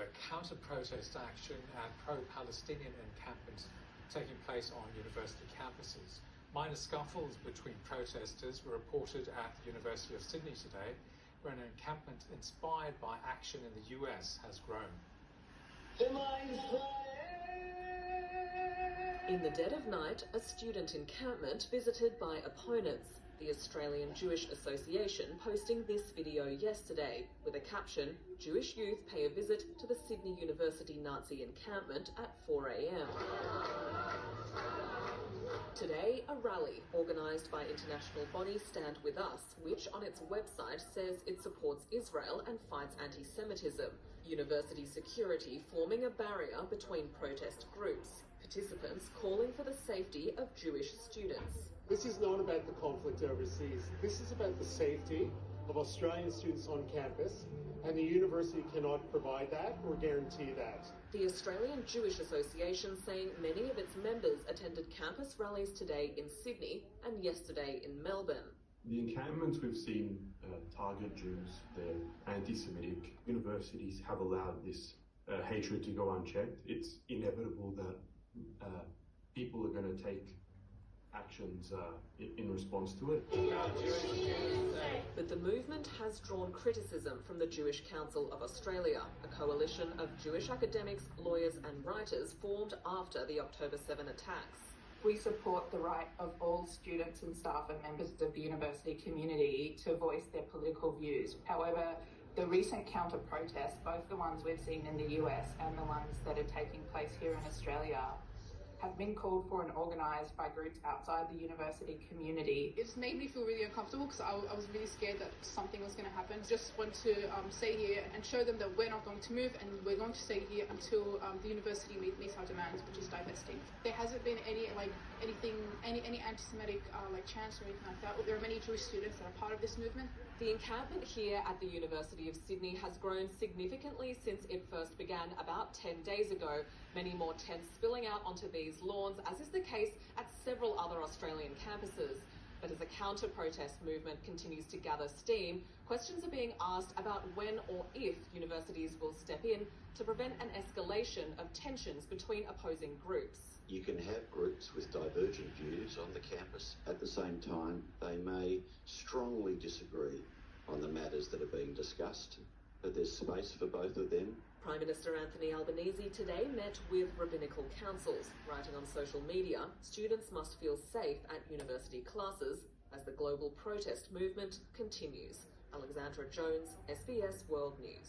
a counter-protest action and pro-Palestinian encampments taking place on university campuses. Minor scuffles between protesters were reported at the University of Sydney today, where an encampment inspired by action in the US has grown. In the dead of night, a student encampment visited by opponents. The Australian Jewish Association posting this video yesterday with a caption, "Jewish youth pay a visit to the Sydney University Nazi encampment at 4 a.m. Today, a rally organised by international body Stand With Us, which on its website says it supports Israel and fights anti-Semitism. University security forming a barrier between protest groups. Participants calling for the safety of Jewish students. This is not about the conflict overseas. This is about the safety of Australian students on campus, and the university cannot provide that or guarantee that. The Australian Jewish Association saying many of its members attended campus rallies today in Sydney and yesterday in Melbourne. The encampments we've seen target Jews. They're anti-Semitic. Universities have allowed this hatred to go unchecked. It's inevitable that people are going to take actions in response to it. But the movement has drawn criticism from the Jewish Council of Australia, a coalition of Jewish academics, lawyers and writers formed after the October 7 attacks. We support the right of all students and staff and members of the university community to voice their political views. However, the recent counter-protests, both the ones we've seen in the US and the ones that are taking place here in Australia, have been called for and organised by groups outside the university community. It's made me feel really uncomfortable because I was really scared that something was going to happen. Just want to stay here and show them that we're not going to move and we're going to stay here until the university meets our demands, which is divesting. There hasn't been any anti-Semitic chants or anything like that. There are many Jewish students that are part of this movement. The encampment here at the University of Sydney has grown significantly since it first began about 10 days ago. Many more tents spilling out onto these lawns, as is the case at several other Australian campuses. But as a counter-protest movement continues to gather steam, questions are being asked about when or if universities will step in to prevent an escalation of tensions between opposing groups. You can have groups with divergent views on the campus. At the same time, they may strongly disagree on the matters that are being discussed, but there's space for both of them. Prime Minister Anthony Albanese today met with rabbinical councils, writing on social media, students must feel safe at university classes as the global protest movement continues. Alexandra Jones, SBS World News.